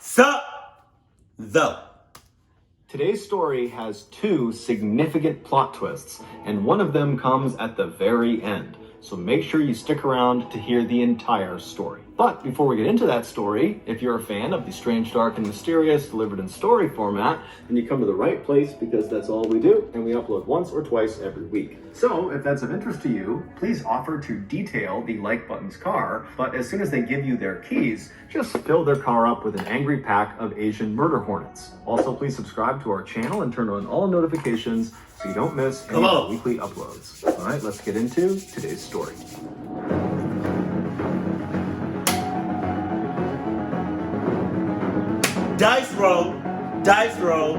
Sup, though. Today's story has two significant plot twists, and one of them comes at the very end. So make sure you stick around to hear the entire story. But before we get into that story, if you're a fan of the strange, dark, and mysterious delivered in story format, then you come to the right place because that's all we do, and we upload once or twice every week. So if that's of interest to you, please offer to detail the like button's car, but as soon as they give you their keys, just fill their car up with an angry pack of Asian murder hornets. Also, please subscribe to our channel and turn on all notifications so you don't miss any of our weekly uploads. All right, let's get into today's story. Dice roll. Dice roll.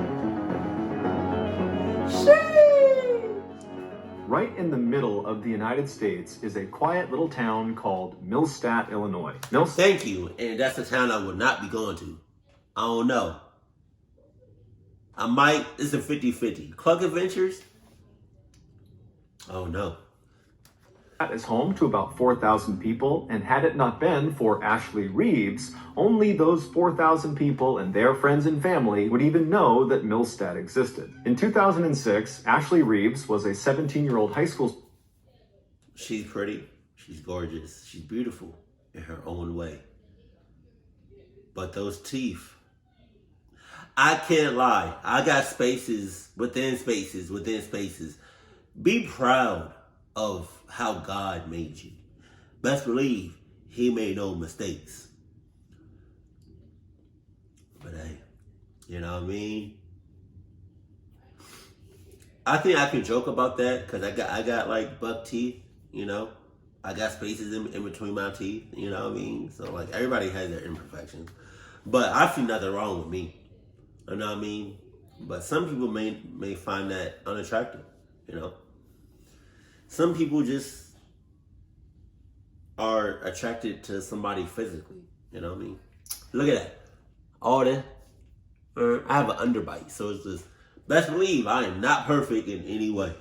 Right in the middle of the United States is a quiet little town called Millstadt, Illinois. Thank you. And that's a town I would not be going to. I don't know. I might. It's a 50-50. Cluck Adventures? Oh, no. That is home to about 4,000 people, and had it not been for Ashley Reeves, only those 4,000 people and their friends and family would even know that Millstadt existed. In 2006, Ashley Reeves was a 17-year-old high school. She's pretty. She's gorgeous. She's beautiful in her own way. But those teeth. I can't lie. I got spaces within spaces within spaces. Be proud of how God made you. Best believe he made no mistakes. But hey, you know what I mean? I think I can joke about that because I got like buck teeth, you know? I got spaces in between my teeth, you know what I mean? So like everybody has their imperfections. But I see nothing wrong with me. You know what I mean? But some people may find that unattractive, you know? Some people just are attracted to somebody physically, you know what I mean? Look at that. All that. I have an underbite, so it's just, best believe I am not perfect in any way.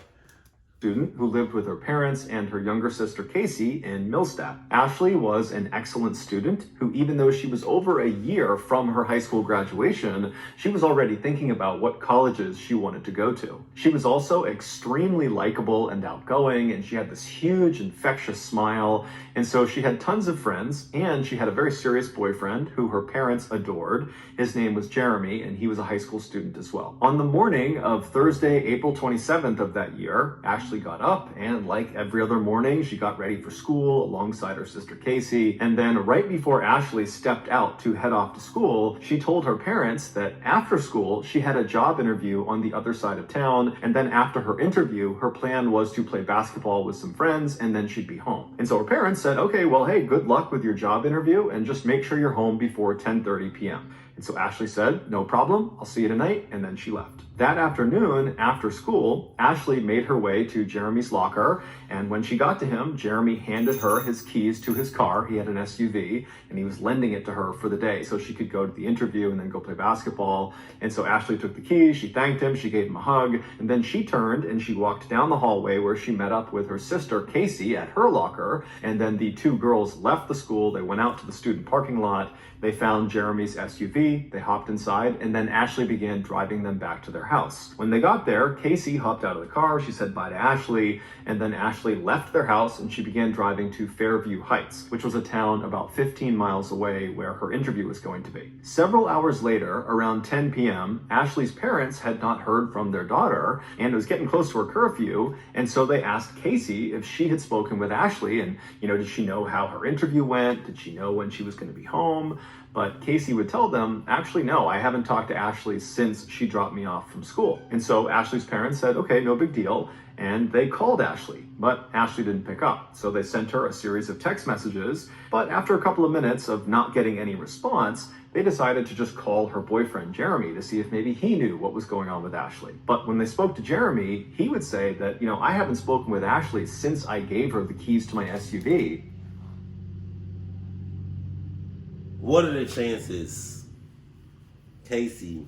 Student who lived with her parents and her younger sister Casey in Millstadt. Ashley was an excellent student who, even though she was over a year from her high school graduation, she was already thinking about what colleges she wanted to go to. She was also extremely likable and outgoing, and she had this huge, infectious smile, and so she had tons of friends, and she had a very serious boyfriend who her parents adored. His name was Jeremy, and he was a high school student as well. On the morning of Thursday, April 27th of that year, Ashley got up and, like every other morning, she got ready for school alongside her sister Casey. And then right before Ashley stepped out to head off to school, she told her parents that after school, she had a job interview on the other side of town. And then after her interview, her plan was to play basketball with some friends and then she'd be home. And so her parents said, okay, well, hey, good luck with your job interview and just make sure you're home before 10:30 p.m. And so Ashley said, no problem, I'll see you tonight, and then she left. That afternoon, after school, Ashley made her way to Jeremy's locker, and when she got to him, Jeremy handed her his keys to his car. He had an SUV, and he was lending it to her for the day so she could go to the interview and then go play basketball. And so Ashley took the keys, she thanked him, she gave him a hug, and then she turned and she walked down the hallway where she met up with her sister Casey at her locker, and then the two girls left the school, they went out to the student parking lot, they found Jeremy's SUV, they hopped inside, and then Ashley began driving them back to their house. When they got there, Casey hopped out of the car, she said bye to Ashley, and then Ashley left their house and she began driving to Fairview Heights, which was a town about 15 miles away where her interview was going to be. Several hours later, around 10 p.m., Ashley's parents had not heard from their daughter, and it was getting close to her curfew, and so they asked Casey if she had spoken with Ashley, and, did she know how her interview went? Did she know when she was going to be home? But Casey would tell them, actually, no, I haven't talked to Ashley since she dropped me off from school. And so Ashley's parents said, okay, no big deal. And they called Ashley, but Ashley didn't pick up. So they sent her a series of text messages. But after a couple of minutes of not getting any response, they decided to just call her boyfriend, Jeremy, to see if maybe he knew what was going on with Ashley. But when they spoke to Jeremy, he would say that, I haven't spoken with Ashley since I gave her the keys to my SUV. What are the chances Casey,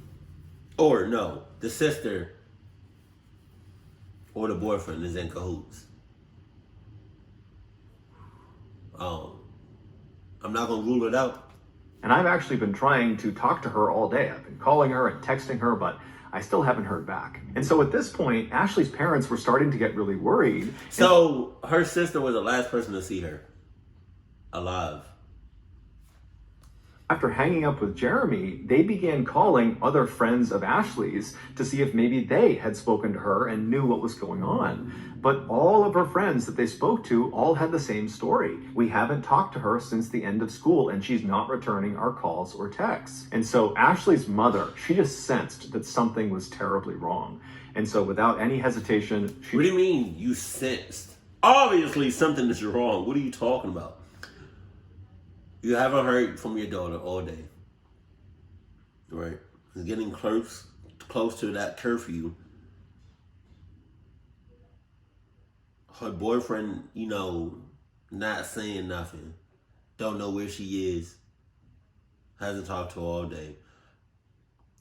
or no, the sister or the boyfriend is in cahoots? I'm not gonna rule it out, And I've actually been trying to talk to her all day. I've been calling her and texting her, but I still haven't heard back. And so at this point, Ashley's parents were starting to get really worried. So her sister was the last person to see her alive. After hanging up with Jeremy, they began calling other friends of Ashley's to see if maybe they had spoken to her and knew what was going on. But all of her friends that they spoke to all had the same story. We haven't talked to her since the end of school, and she's not returning our calls or texts. And so Ashley's mother, she just sensed that something was terribly wrong. And so without any hesitation, What do you mean you sensed? Obviously something is wrong. What are you talking about? You haven't heard from your daughter all day, right? It's getting close to that curfew. Her boyfriend, not saying nothing. Don't know where she is. Hasn't talked to her all day.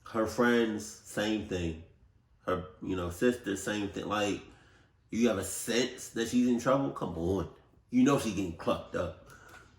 Her friends, same thing. Her, sister, same thing. Like, you have a sense that she's in trouble? Come on. You know she's getting clucked up.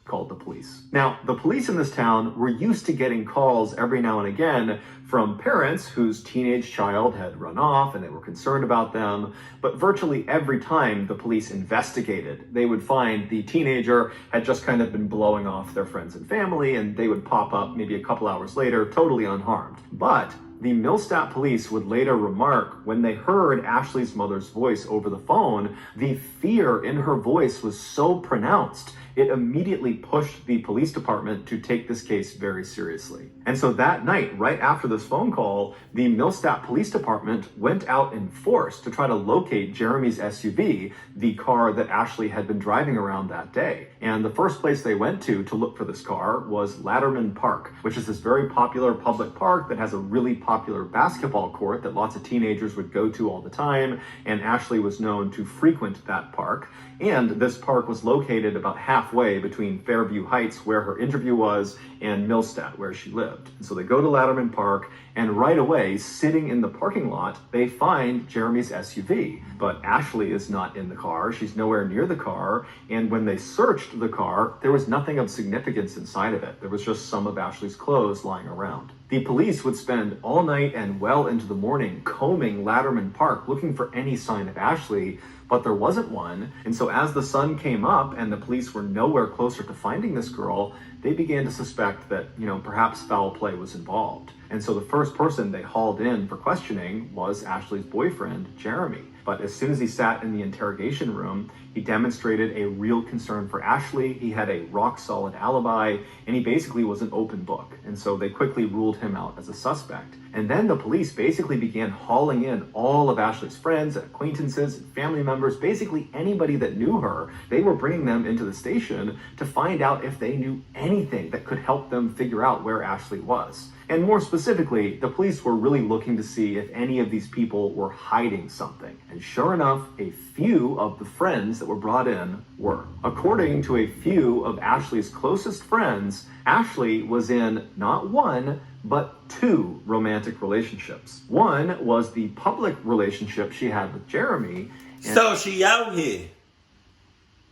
Called the police. Now, the police in this town were used to getting calls every now and again from parents whose teenage child had run off and they were concerned about them, but virtually every time the police investigated, they would find the teenager had just kind of been blowing off their friends and family, and they would pop up maybe a couple hours later totally unharmed. But the Millstadt police would later remark when they heard Ashley's mother's voice over the phone, the fear in her voice was so pronounced, it immediately pushed the police department to take this case very seriously. And so that night, right after this phone call, the Millstadt Police Department went out in force to try to locate Jeremy's SUV, the car that Ashley had been driving around that day. And the first place they went to look for this car was Latterman Park, which is this very popular public park that has a really popular basketball court that lots of teenagers would go to all the time. And Ashley was known to frequent that park. And this park was located about halfway between Fairview Heights, where her interview was, and Millstadt, where she lived. And so they go to Latterman Park, and right away, sitting in the parking lot, they find Jeremy's SUV. But Ashley is not in the car. She's nowhere near the car. And when they searched the car, there was nothing of significance inside of it. There was just some of Ashley's clothes lying around. The police would spend all night and well into the morning combing Latterman Park looking for any sign of Ashley, but there wasn't one. And so as the sun came up and the police were nowhere closer to finding this girl, they began to suspect that, perhaps foul play was involved. And so the first person they hauled in for questioning was Ashley's boyfriend, Jeremy. But as soon as he sat in the interrogation room, he demonstrated a real concern for Ashley. He had a rock-solid alibi, and he basically was an open book. And so they quickly ruled him out as a suspect. And then the police basically began hauling in all of Ashley's friends and acquaintances and family members, basically anybody that knew her. They were bringing them into the station to find out if they knew anything that could help them figure out where Ashley was. And more specifically, the police were really looking to see if any of these people were hiding something. And sure enough, a few of the friends that were brought in were. According to a few of Ashley's closest friends, Ashley was in not one, but two romantic relationships. One was the public relationship she had with Jeremy. So she out here.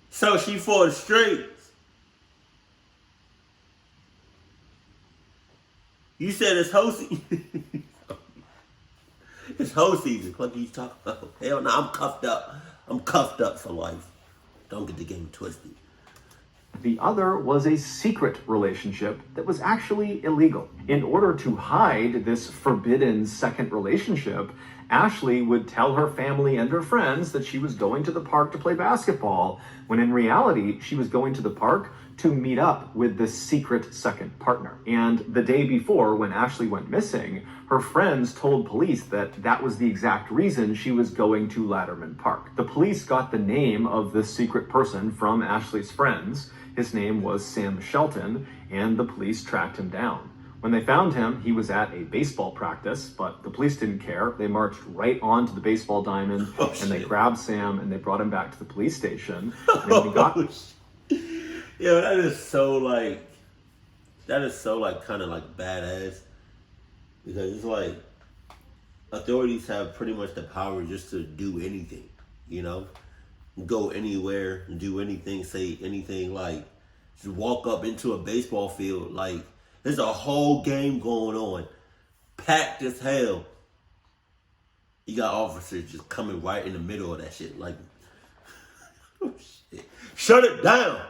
So she for the streets. You said it's hoe season. It's hoe season. What are you talking about? Hell no, I'm cuffed up. I'm cuffed up for life. Don't get the game twisted. The other was a secret relationship that was actually illegal. In order to hide this forbidden second relationship, Ashley would tell her family and her friends that she was going to the park to play basketball, when in reality, she was going to the park to meet up with this secret second partner. And the day before, when Ashley went missing, her friends told police that that was the exact reason she was going to Latterman Park. The police got the name of this secret person from Ashley's friends. His name was Sam Shelton, and the police tracked him down. When they found him, he was at a baseball practice, but the police didn't care. They marched right onto the baseball diamond, and they grabbed Sam, and they brought him back to the police station. And when he got... Yo, that is so kind of like badass. Because it's like, authorities have pretty much the power just to do anything, Go anywhere, do anything, say anything, like, just walk up into a baseball field, like, There's a whole game going on, packed as hell. You got officers just coming right in the middle of that shit. Like, oh shit. Shut it down.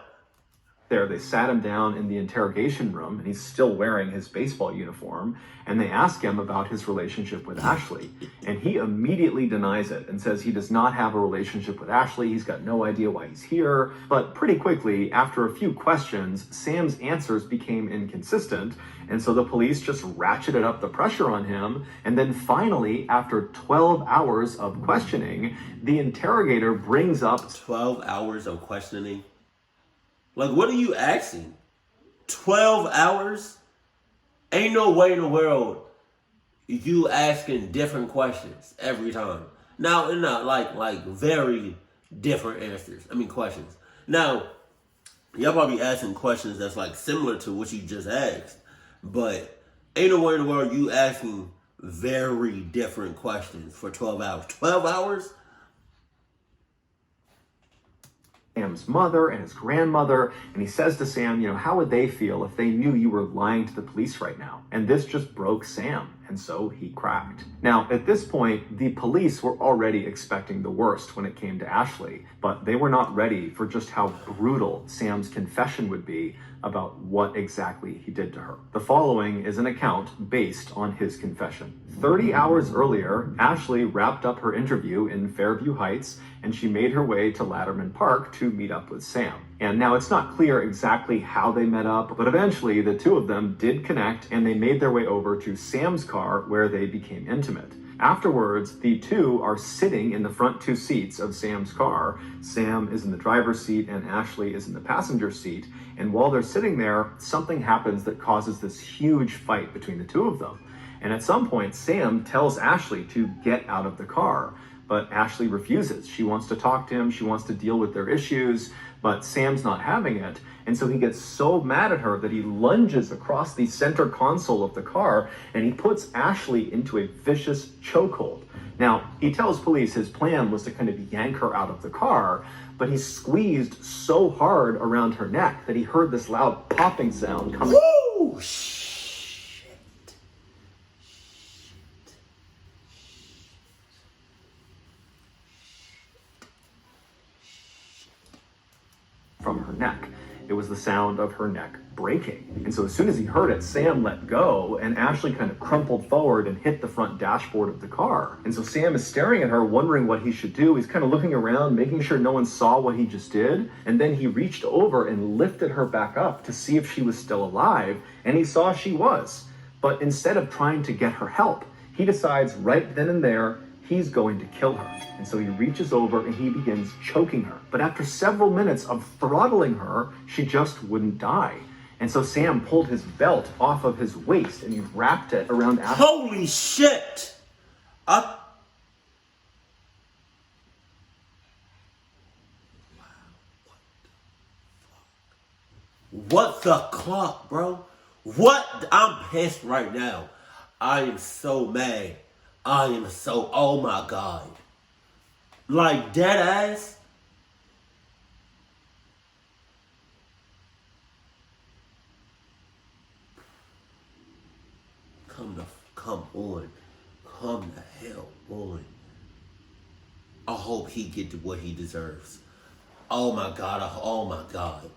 There, they sat him down in the interrogation room, and he's still wearing his baseball uniform, and they ask him about his relationship with Ashley, and he immediately denies it and says he does not have a relationship with Ashley. He's got no idea why he's here. But pretty quickly, after a few questions, Sam's answers became inconsistent, and so the police just ratcheted up the pressure on him. And then finally, after 12 hours of questioning, the interrogator brings up 12 hours of questioning. Like, what are you asking? 12 hours? Ain't no way in the world you asking different questions every time. Now, not like very different answers. I mean, questions. Now, y'all probably asking questions that's like similar to what you just asked, but ain't no way in the world you asking very different questions for 12 hours. 12 hours? Sam's mother and his grandmother, and he says to Sam, how would they feel if they knew you were lying to the police right now? And this just broke Sam, and so he cracked. Now, at this point, the police were already expecting the worst when it came to Ashley, but they were not ready for just how brutal Sam's confession would be about what exactly he did to her. The following is an account based on his confession. 30 hours earlier, Ashley wrapped up her interview in Fairview Heights, and she made her way to Latterman Park to meet up with Sam. And now it's not clear exactly how they met up, but eventually the two of them did connect, and they made their way over to Sam's car where they became intimate. Afterwards, the two are sitting in the front two seats of Sam's car. Sam is in the driver's seat and Ashley is in the passenger seat. And while they're sitting there, something happens that causes this huge fight between the two of them. And at some point, Sam tells Ashley to get out of the car, but Ashley refuses. She wants to talk to him. She wants to deal with their issues, but Sam's not having it. And so he gets so mad at her that he lunges across the center console of the car and he puts Ashley into a vicious chokehold. Now, he tells police his plan was to kind of yank her out of the car, but he squeezed so hard around her neck that he heard this loud popping sound coming. Woo! From her neck. It was the sound of her neck breaking. And so as soon as he heard it, Sam let go, and Ashley kind of crumpled forward and hit the front dashboard of the car. And so Sam is staring at her, wondering what he should do. He's kind of looking around, making sure no one saw what he just did. And then he reached over and lifted her back up to see if she was still alive, and he saw she was. But instead of trying to get her help, he decides right then and there he's going to kill her. And so he reaches over and he begins choking her. But after several minutes of throttling her, she just wouldn't die. And so Sam pulled his belt off of his waist and he wrapped it around Ashley. Holy shit! What the clock, bro? What? I'm pissed right now. I am so mad. I am so, oh my God. Like dead ass. Come on. Come the hell on. I hope he get to what he deserves. Oh my God, oh my God.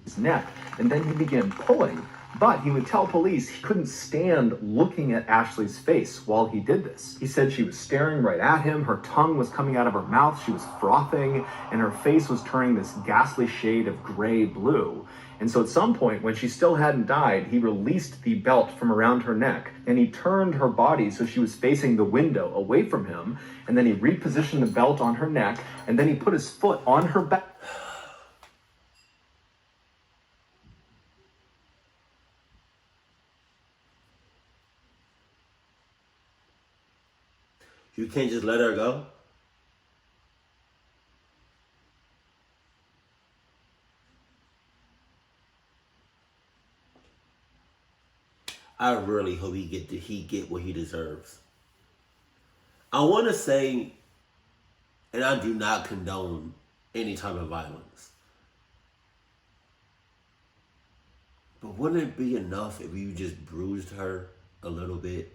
His neck, and then he began pulling. But he would tell police he couldn't stand looking at Ashley's face while he did this. He said she was staring right at him, her tongue was coming out of her mouth, she was frothing, and her face was turning this ghastly shade of gray-blue. And so at some point, when she still hadn't died, he released the belt from around her neck, and he turned her body so she was facing the window away from him, and then he repositioned the belt on her neck, and then he put his foot on her back. You can't just let her go? I really hope he get what he deserves. I want to say, and I do not condone any type of violence, But wouldn't it be enough if you just bruised her a little bit?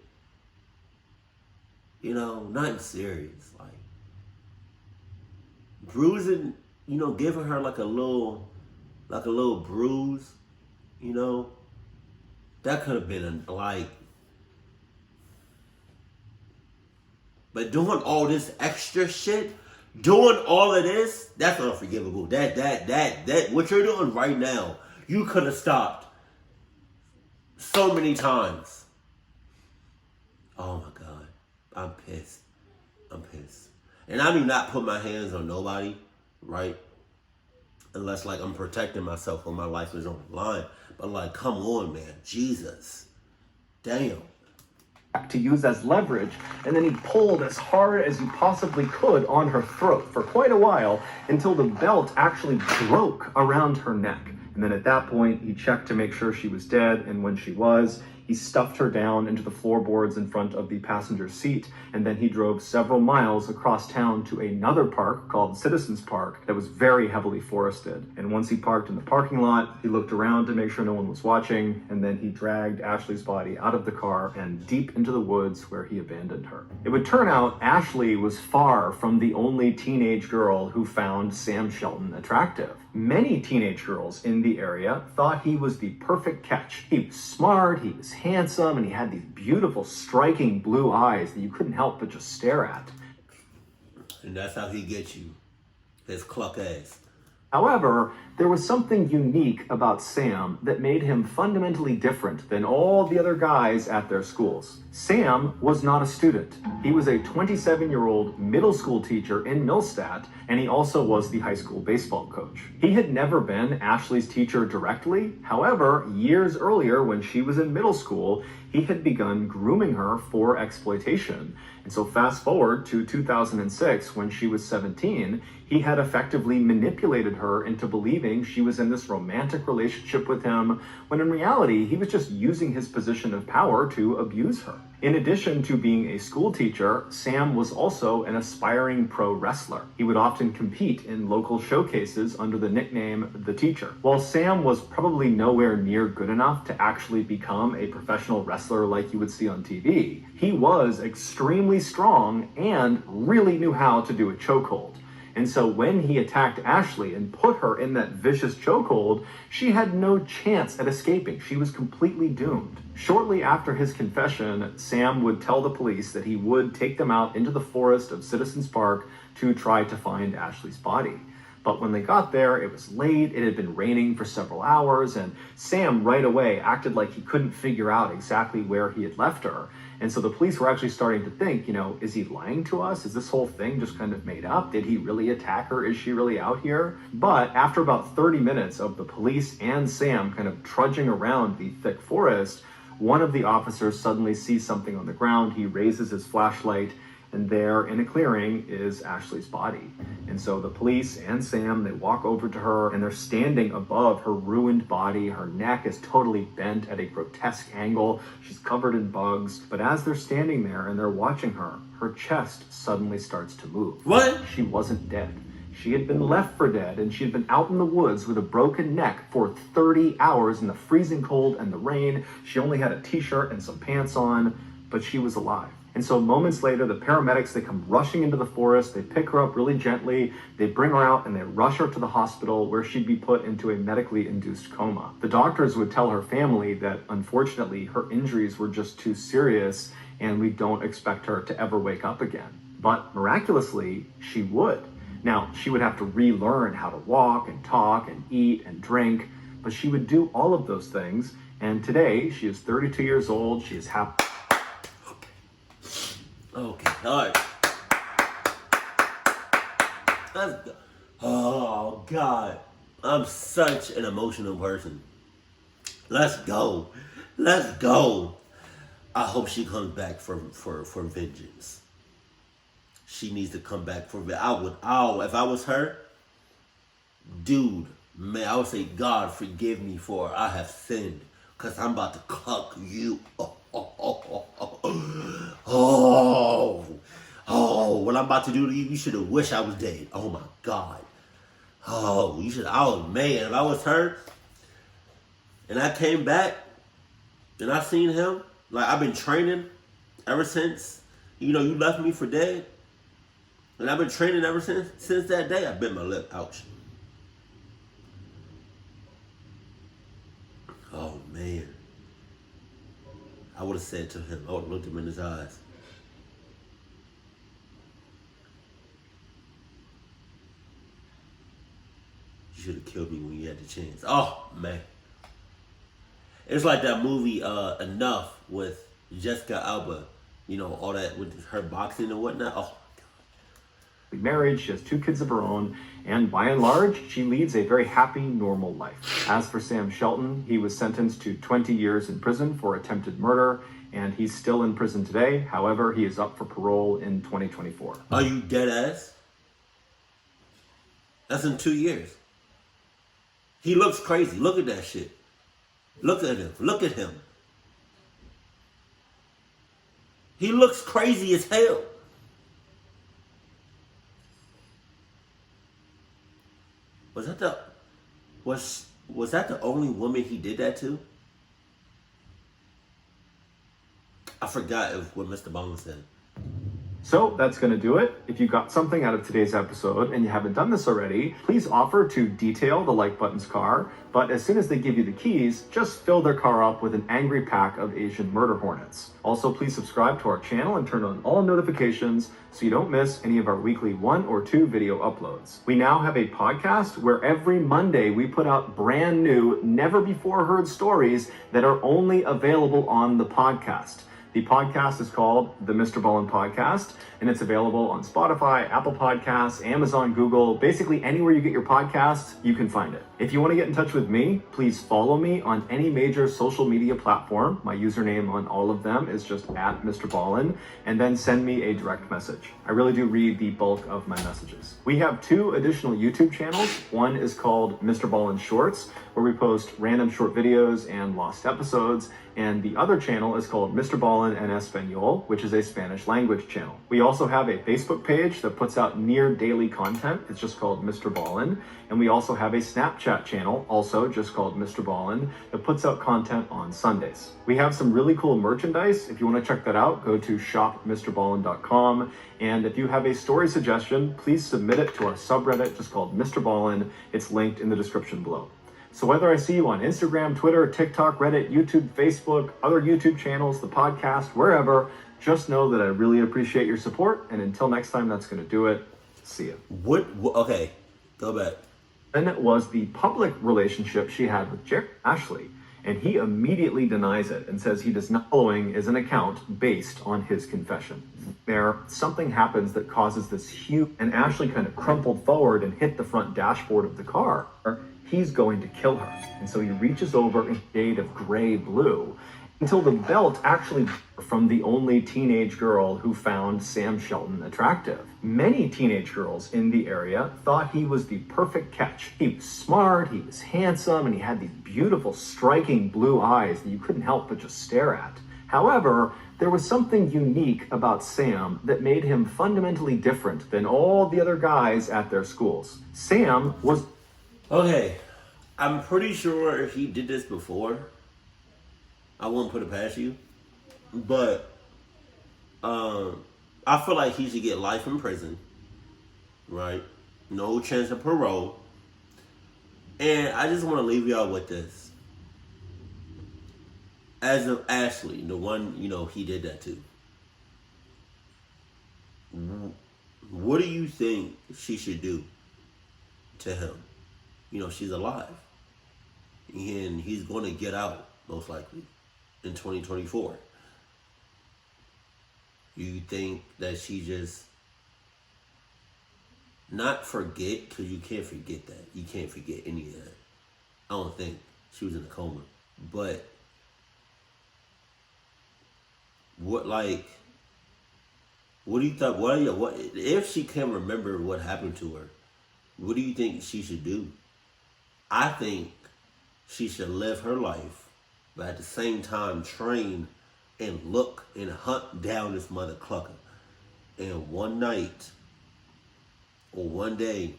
You know, nothing serious. Like, bruising, you know, giving her like a little bruise, you know, that could have been like, but doing all this extra shit, doing all of this, that's unforgivable. That, what you're doing right now, you could have stopped so many times. Oh my God. I'm pissed. I'm pissed. And I do not put my hands on nobody, right? Unless, like, I'm protecting myself when my life is on the line. But, like, come on, man. Jesus. Damn. To use as leverage, and then he pulled as hard as he possibly could on her throat for quite a while until the belt actually broke around her neck. And then at that point, he checked to make sure she was dead, and when she was, he stuffed her down into the floorboards in front of the passenger seat, and then he drove several miles across town to another park called Citizens Park that was very heavily forested. And once he parked in the parking lot, he looked around to make sure no one was watching, and then he dragged Ashley's body out of the car and deep into the woods where he abandoned her. It would turn out Ashley was far from the only teenage girl who found Sam Shelton attractive. Many teenage girls in the area thought he was the perfect catch. He was smart, he was handsome, and he had these beautiful, striking blue eyes that you couldn't help but just stare at. And that's how he gets you. His cluck ass. However, there was something unique about Sam that made him fundamentally different than all the other guys at their schools. Sam was not a student. He was a 27-year-old middle school teacher in Millstadt, and he also was the high school baseball coach. He had never been Ashley's teacher directly. However, years earlier when she was in middle school, he had begun grooming her for exploitation. And so fast forward to 2006, when she was 17, he had effectively manipulated her into believing she was in this romantic relationship with him, when in reality, he was just using his position of power to abuse her. In addition to being a school teacher, Sam was also an aspiring pro wrestler. He would often compete in local showcases under the nickname The Teacher. While Sam was probably nowhere near good enough to actually become a professional wrestler like you would see on TV, he was extremely strong and really knew how to do a chokehold. And so when he attacked Ashley and put her in that vicious chokehold, she had no chance at escaping. She was completely doomed. Shortly after his confession, Sam would tell the police that he would take them out into the forest of Citizens Park to try to find Ashley's body. But when they got there, it was late, it had been raining for several hours, and Sam right away acted like he couldn't figure out exactly where he had left her. And so the police were actually starting to think, you know, is he lying to us? Is this whole thing just kind of made up? Did he really attack her? Is she really out here? But after about 30 minutes of the police and Sam kind of trudging around the thick forest, one of the officers suddenly sees something on the ground. He raises his flashlight, and there in a clearing is Ashley's body. And so the police and Sam, they walk over to her, and they're standing above her ruined body. Her neck is totally bent at a grotesque angle. She's covered in bugs. But as they're standing there and they're watching her, her chest suddenly starts to move. What? She wasn't dead. She had been left for dead, and she had been out in the woods with a broken neck for 30 hours in the freezing cold and the rain. She only had a t-shirt and some pants on, but she was alive. And so moments later, the paramedics, they come rushing into the forest, they pick her up really gently, they bring her out and they rush her to the hospital where she'd be put into a medically induced coma. The doctors would tell her family that unfortunately her injuries were just too serious and we don't expect her to ever wake up again. But miraculously, she would. Now, she would have to relearn how to walk and talk and eat and drink, but she would do all of those things. And today, she is 32 years old, she is happy. Okay, all right. Let's go. Oh, God. I'm such an emotional person. Let's go. Let's go. I hope she comes back for vengeance. She needs to come back for vengeance. If I was her, dude, man, I would say, God, forgive me for I have sinned. Because I'm about to cuck you. What I'm about to do to you, you should have wished I was dead. Oh my God. Oh, you should, oh man, if I was her, And I came back and I seen him. Like, I've been training ever since, you left me for dead. And I've been training ever since that day. I bit my lip. Ouch. Oh, man. I would have said to him, I would have looked him in his eyes. You should have killed me when you had the chance. Oh, man. It's like that movie, Enough, with Jessica Alba. All that with her boxing and whatnot. Oh, married, she has 2 kids of her own, and by and large, she leads a very happy, normal life. As for Sam Shelton, he was sentenced to 20 years in prison for attempted murder, and he's still in prison today. However, he is up for parole in 2024. Are you dead ass? That's in 2 years. He looks crazy. Look at that shit. Look at him. Look at him. He looks crazy as hell. Was that the only woman he did that to? I forgot what MrBallen said. So that's going to do it. If you got something out of today's episode and you haven't done this already, please offer to detail the like button's car. But as soon as they give you the keys, just fill their car up with an angry pack of Asian murder hornets. Also, please subscribe to our channel and turn on all notifications so you don't miss any of our weekly 1 or 2 video uploads. We now have a podcast where every Monday we put out brand new, never before heard stories that are only available on the podcast. The podcast is called the MrBallen Podcast, and it's available on Spotify, Apple Podcasts, Amazon, Google, basically anywhere you get your podcasts, you can find it. If you want to get in touch with me, please follow me on any major social media platform. My username on all of them is just @MrBallen, and then send me a direct message. I really do read the bulk of my messages. We have 2 additional YouTube channels. One is called MrBallen Shorts, where we post random short videos and lost episodes, and the other channel is called MrBallen en Español, which is a Spanish language channel. We also have a Facebook page that puts out near daily content. It's just called MrBallen. And we also have a Snapchat channel, also just called MrBallen, that puts out content on Sundays. We have some really cool merchandise. If you want to check that out, go to shopmrballen.com. And if you have a story suggestion, please submit it to our subreddit just called MrBallen. It's linked in the description below. So whether I see you on Instagram, Twitter, TikTok, Reddit, YouTube, Facebook, other YouTube channels, the podcast, wherever, just know that I really appreciate your support. And until next time, that's going to do it. See ya. Okay, go back. Then it was the public relationship she had with Ashley. And he immediately denies it and says he does not. Following is an account based on his confession. Something happens that causes this huge, and Ashley kind of crumpled forward and hit the front dashboard of the car. He's going to kill her. And so he reaches over in a shade of gray blue until the belt actually from the only teenage girl who found Sam Shelton attractive. Many teenage girls in the area thought he was the perfect catch. He was smart, he was handsome, and he had these beautiful, striking blue eyes that you couldn't help but just stare at. However, there was something unique about Sam that made him fundamentally different than all the other guys at their schools. Sam was... Okay, I'm pretty sure if he did this before, I wouldn't put it past you. But I feel like he should get life in prison, right? No chance of parole. And I just want to leave y'all with this. As of Ashley, the one, he did that to. What do you think she should do to him? She's alive. And he's going to get out, most likely, in 2024. You think that she just not forget, because you can't forget that. You can't forget any of that. I don't think she was in a coma. But what do you think, what if she can't remember what happened to her, what do you think she should do? I think she should live her life, but at the same time train and look and hunt down this mother clucker. And one night or one day,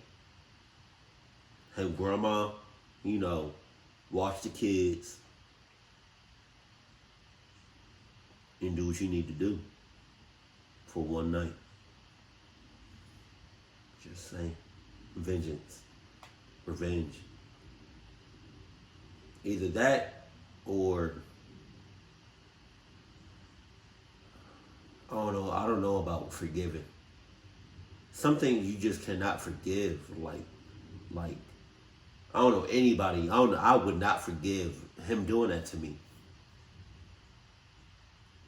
have grandma, watch the kids, and do what you need to do for one night. Just saying. Vengeance. Revenge. Either that or I don't know about forgiving. Something you just cannot forgive, like I don't know anybody. I would not forgive him doing that to me.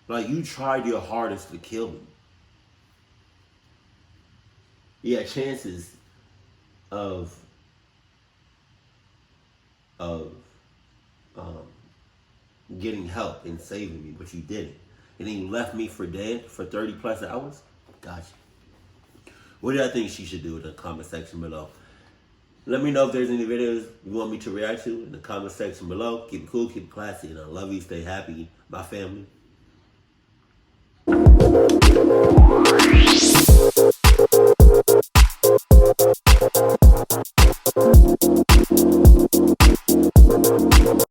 Like, you tried your hardest to kill me. You had chances of getting help and saving me, but you didn't. And then you left me for dead for 30 plus hours? Gotcha. What do y'all think she should do in the comment section below? Let me know if there's any videos you want me to react to in the comment section below. Keep it cool, keep it classy, and I love you. Stay happy. My family.